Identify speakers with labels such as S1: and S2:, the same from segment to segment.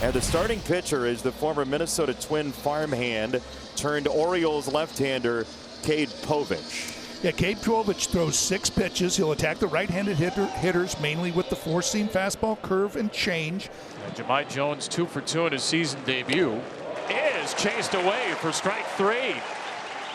S1: And the starting pitcher is the former Minnesota Twin farmhand turned Orioles left-hander Cade Povich.
S2: Yeah, Cade Povich throws 6 pitches. He'll attack the right-handed hitters mainly with the 4-seam fastball, curve, and change.
S3: And Jahmai Jones 2 for 2 in his season debut is chased away for strike 3.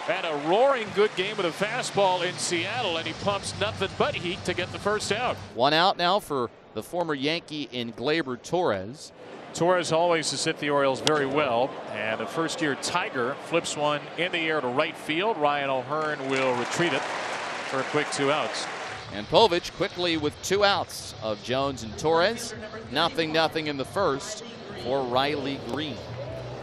S3: And a roaring good game with a fastball in Seattle, and he pumps nothing but heat to get the first out.
S4: 1 out now for the former Yankee in Gleyber Torres.
S3: Torres always has hit the Orioles very well, and a first-year Tiger flips one in the air to right field. Ryan O'Hearn will retrieve it for a quick 2 outs.
S4: And Povich quickly with 2 outs of Jones and Torres. 0-0 in the first for Riley Green.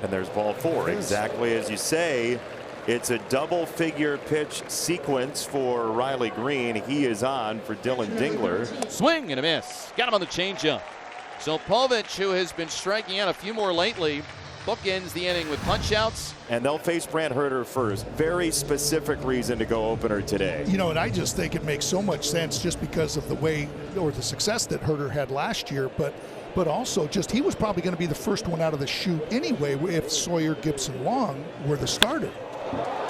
S1: And there's ball 4, exactly as you say. It's a double-figure pitch sequence for Riley Green. He is on for Dylan Dingler.
S4: Swing and a miss. Got him on the changeup. So Povich, who has been striking out a few more lately, bookends the inning with punch-outs.
S1: And they'll face Brant Hurter first. Very specific reason to go opener today.
S2: You know, and I just think it makes so much sense just because of the way or the success that Hurter had last year, but also just he was probably going to be the first one out of the chute anyway if Sawyer, Gibson, Long were the starter.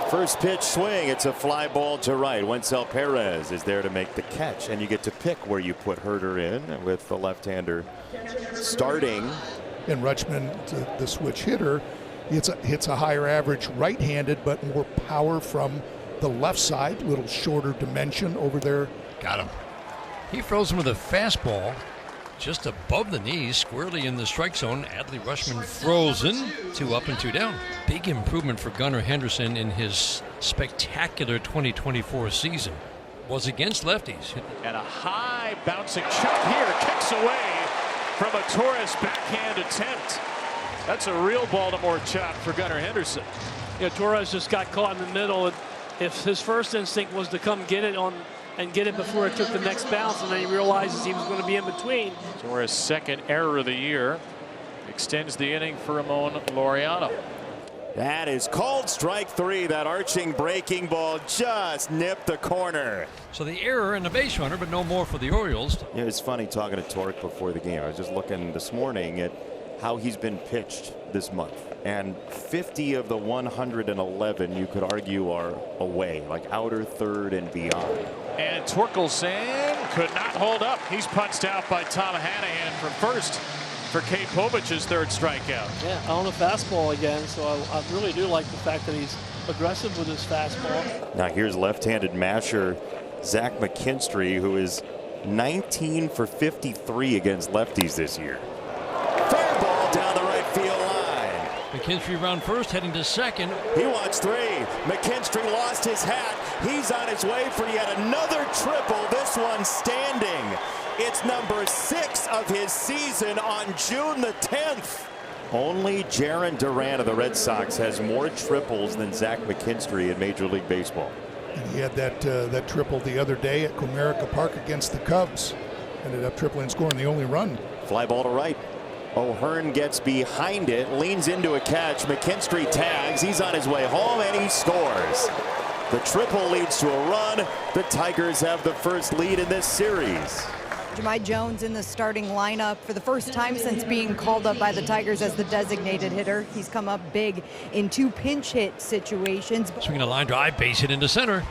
S1: First pitch swing. It's a fly ball to right. Wenzel Perez is there to make the catch, and you get to pick where you put Hurter in with the left-hander starting.
S2: And Rutschman, the switch hitter, hits a higher average right-handed, but more power from the left side. Little shorter dimension over there.
S5: Got him. He throws him with a fastball just above the knees, squarely in the strike zone. Adley Rutschman frozen. 2 up and 2 down. Big improvement for Gunnar Henderson in his spectacular 2024 season. Was against lefties.
S3: And a high bouncing chop here kicks away from a Torres backhand attempt. That's a real Baltimore chop for Gunnar Henderson.
S6: Yeah, Torres just got caught in the middle. And if his first instinct was to come get it before it took the next bounce, and then he realizes he was going to be in between.
S3: Torres' second error of the year extends the inning for Ramon Laureano.
S1: That is called strike 3. That arching breaking ball just nipped the corner.
S5: So the error and the base runner, but no more for the Orioles.
S1: Yeah, it's funny talking to Tork before the game. I was just looking this morning at how he's been pitched this month. And 50 of the 111 you could argue are away, like outer third and beyond.
S3: And Torkelson could not hold up. He's punched out by Tom Hanahan from first for Cade Povich's 3rd strikeout.
S6: Yeah, on a fastball again, so I really do like the fact that he's aggressive with his fastball.
S1: Now here's left-handed masher Zach McKinstry, who is 19 for 53 against lefties this year. Fair ball down the right field line.
S5: McKinstry round first, heading to second.
S1: He wants 3. McKinstry lost his hat. He's on his way for yet another triple. This one standing. It's number 6 of his season on June the 10th. Only Jarren Duran of the Red Sox has more triples than Zach McKinstry in Major League Baseball.
S2: And he had that triple the other day at Comerica Park against the Cubs. Ended up tripling and scoring the only run.
S1: Fly ball to right. O'Hearn gets behind it, leans into a catch. McKinstry tags. He's on his way home, and he scores. The triple leads to a run. The Tigers have the first lead in this series.
S7: Jahmai Jones in the starting lineup for the first time since being called up by the Tigers as the designated hitter. He's come up big in 2 pinch hit situations.
S5: Swinging a line drive, base hit into center.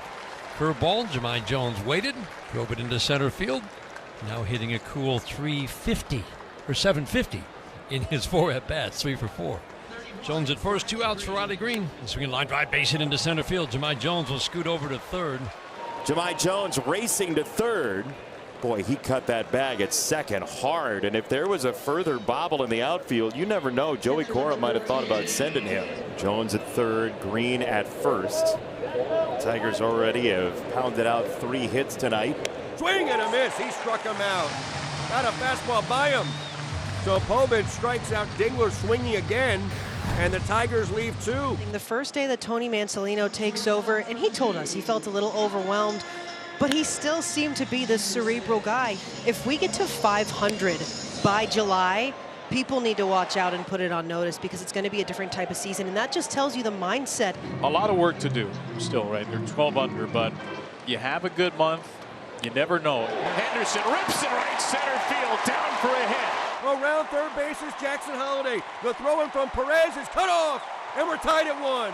S5: Curveball, Jahmai Jones waited, drove it into center field. Now hitting a cool 350 or 750 in his 4 at-bats, 3 for 4. Jones at first, 2 outs for Riley Green. Swinging line drive, base hit into center field. Jahmai Jones will scoot over to third.
S1: Jahmai Jones racing to third. Boy, he cut that bag at second hard, and if there was a further bobble in the outfield, you never know. Joey Cora might have thought about sending him. Jones at third, Green at first. Tigers already have pounded out 3 hits tonight.
S8: Swing and a miss. He struck him out. Got a fastball by him. So Povich strikes out Dingler swinging again, and the Tigers leave 2.
S9: The first day that Tony Mansolino takes over, and he told us he felt a little overwhelmed, but he still seemed to be this cerebral guy. If we get to 500 by July, people need to watch out and put it on notice, because it's going to be a different type of season, and that just tells you the mindset.
S3: A lot of work to do still, right? They're 12 under, but you have a good month. You never know. Henderson rips it right center field, down for a hit.
S8: Around third base is Jackson Holliday. The throw in from Perez is cut off, and we're tied at 1.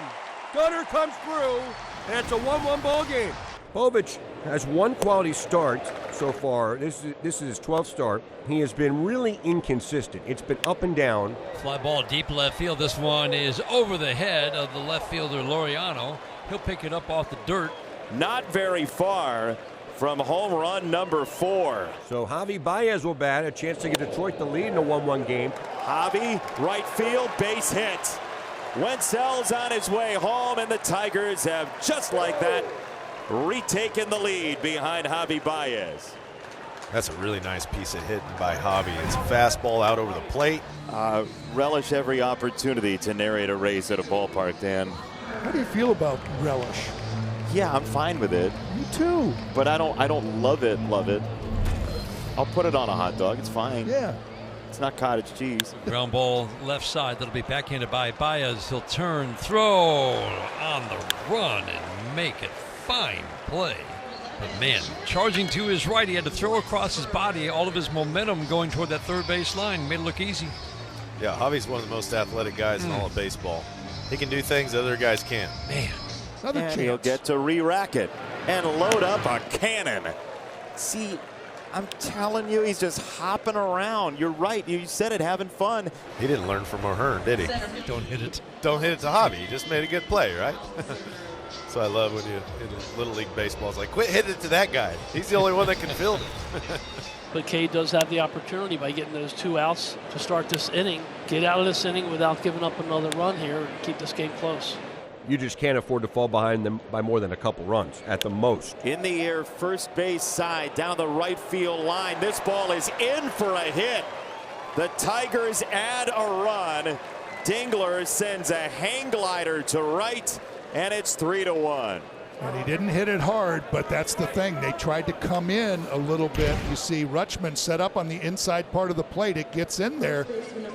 S8: Gunner comes through, and it's a 1-1 ball game. Povich has one quality start so far. This is his 12th start. He has been really inconsistent. It's been up and down.
S5: Fly ball deep left field. This one is over the head of the left fielder Laureano. He'll pick it up off the dirt.
S1: Not very far from home run number 4.
S8: So Javi Baez will bat, a chance to get Detroit the lead in a 1-1 game.
S1: Javi, right field, base hit. Wenzel's on his way home, and the Tigers have, just like that, retaken the lead behind Javi Baez.
S10: That's a really nice piece of hitting by Javi. It's a fastball out over the plate.
S1: Relish every opportunity to narrate a race at a ballpark, Dan.
S2: How do you feel about relish?
S1: Yeah, I'm fine with it.
S2: Me too.
S1: But I don't love it. I'll put it on a hot dog. It's fine.
S2: Yeah.
S1: It's not cottage cheese.
S5: Ground ball left side. That'll be backhanded by Baez. He'll turn, throw on the run, and make it. Fine play. But man, charging to his right, he had to throw across his body. All of his momentum going toward that third base line made it look easy.
S10: Yeah, Javi's one of the most athletic guys in all of baseball. He can do things that other guys can't.
S5: Man.
S1: And he'll get to re-rack it and load up a cannon. See, I'm telling you, he's just hopping around. You're right. You said it, having fun.
S10: He didn't learn from O'Hearn, did he?
S5: Don't hit it.
S10: Don't hit it to Javi. He just made a good play, right? So I love when you hit Little League Baseball. It's like, quit hitting it to that guy. He's the only one that can field it.
S6: But Cade does have the opportunity by getting those 2 outs to start this inning. Get out of this inning without giving up another run here and keep this game close.
S8: You just can't afford to fall behind them by more than a couple runs at the most.
S1: In the air, first base side, down the right field line. This ball is in for a hit. The Tigers add a run. Dingler sends a hang glider to right, and it's 3-1.
S2: And he didn't hit it hard, but that's the thing. They tried to come in a little bit. You see Rutschman set up on the inside part of the plate. It gets in there,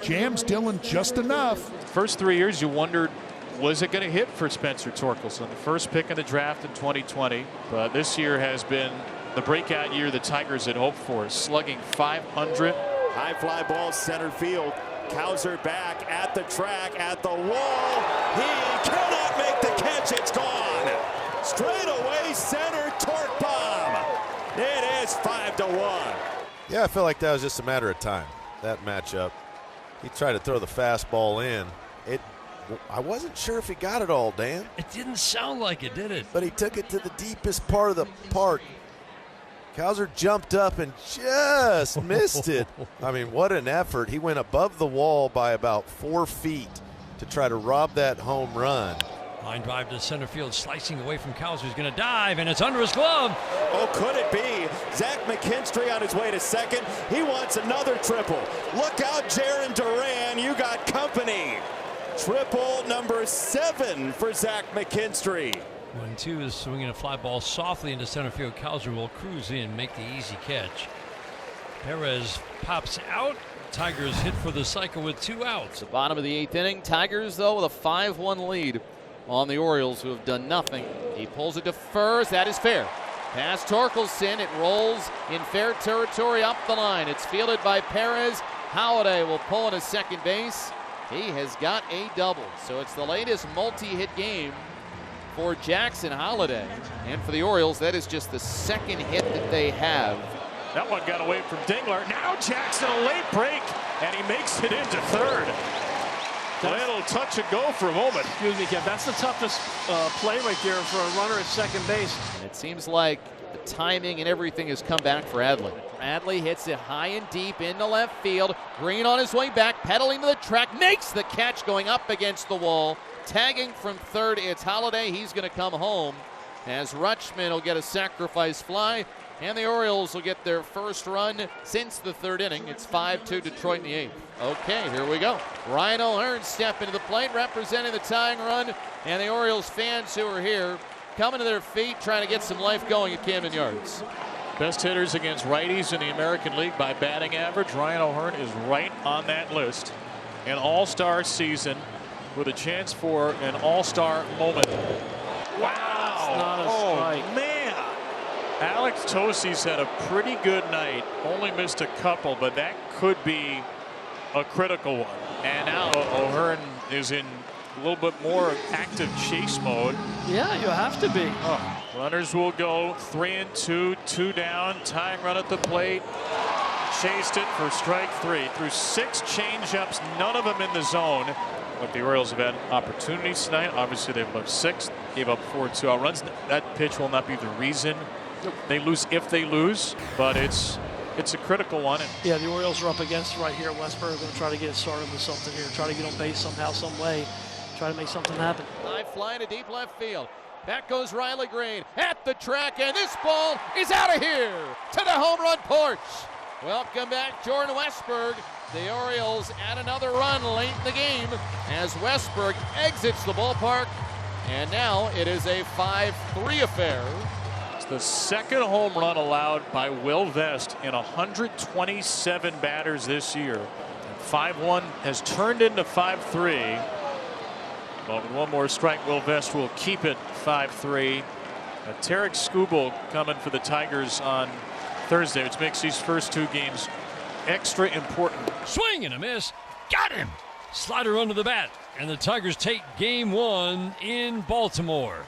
S2: jams Dillon just enough.
S3: First 3 years, you wondered, was it going to hit for Spencer Torkelson? The first pick in the draft in 2020. But this year has been the breakout year the Tigers had hoped for, slugging .500.
S1: High fly ball center field. Cowser back at the track, at the wall. He cannot make the catch. It's gone. Straight away center, Tork bomb. It is 5-1.
S10: Yeah, I feel like that was just a matter of time, that matchup. He tried to throw the fastball in. I wasn't sure if he got it all, Dan.
S5: It didn't sound like it, did it?
S10: But he took it to the deepest part of the park. Cowser jumped up and just missed it. I mean, what an effort. He went above the wall by about 4 feet to try to rob that home run.
S5: Line drive to center field, slicing away from Cowser. He's going to dive, and it's under his glove.
S1: Oh, could it be? Zach McKinstry on his way to second. He wants another triple. Look out, Jarren Duran. You got company. Triple number 7 for Zach McKinstry.
S5: 1-2 is swinging a fly ball softly into center field. Cowser will cruise in, make the easy catch. Perez pops out. Tigers hit for the cycle with 2 outs.
S4: The bottom of the 8th inning. Tigers, though, with a 5-1 lead on the Orioles, who have done nothing. He pulls it to first. That is fair. Past Torkelson. It rolls in fair territory up the line. It's fielded by Perez. Holliday will pull into second base. He has got a double. So it's the latest multi-hit game for Jackson Holliday. And for the Orioles, that is just the second hit that they have.
S3: That one got away from Dingler. Now Jackson, a late break, and he makes it into third. Little touch and go for a moment.
S6: Excuse me, Kev. That's the toughest play right there for a runner at second base.
S4: And it seems like the timing and everything has come back for Adley. Adley hits it high and deep into left field. Green on his way back, pedaling to the track, makes the catch going up against the wall. Tagging from third, it's Holliday. He's going to come home as Rutschman will get a sacrifice fly, and the Orioles will get their first run since the 3rd inning. It's 5-2 Detroit in the 8th. Okay, here we go. Ryan O'Hearn step into the plate, representing the tying run, and the Orioles fans who are here coming to their feet, trying to get some life going at Camden Yards.
S3: Best hitters against righties in the American League by batting average. Ryan O'Hearn is right on that list. An all-star season with a chance for an all-star moment. Wow!
S6: Not a strike.
S3: Man! Alex Tosi's had a pretty good night. Only missed a couple, but that could be a critical one. And now O'Hearn is in a little bit more active chase mode.
S6: Yeah, you have to be.
S3: Runners will go 3-2, 2 down, tying run at the plate. Chased it for strike 3. Through 6 changeups, none of them in the zone. But the Orioles have had opportunities tonight. Obviously, they've left 6, gave up 4 2-out runs. That pitch will not be the reason they lose if they lose, but it's a critical one.
S6: Yeah, the Orioles are up against right here. Westberg going to try to get started with something here. Try to get on base somehow, some way. Try to make something happen.
S4: High fly to deep left field. Back goes Riley Green at the track, and this ball is out of here to the home run porch. Welcome back, Jordan Westberg. The Orioles add another run late in the game as Westberg exits the ballpark, and now it is a 5-3 affair.
S3: It's the second home run allowed by Will Vest in 127 batters this year. 5-1 has turned into 5-3. But with one more strike, Will Vest will keep it 5-3. Tarek Skubal coming for the Tigers on Thursday, which makes these first 2 games extra important.
S5: Swing and a miss. Got him. Slider under the bat. And the Tigers take game 1 in Baltimore.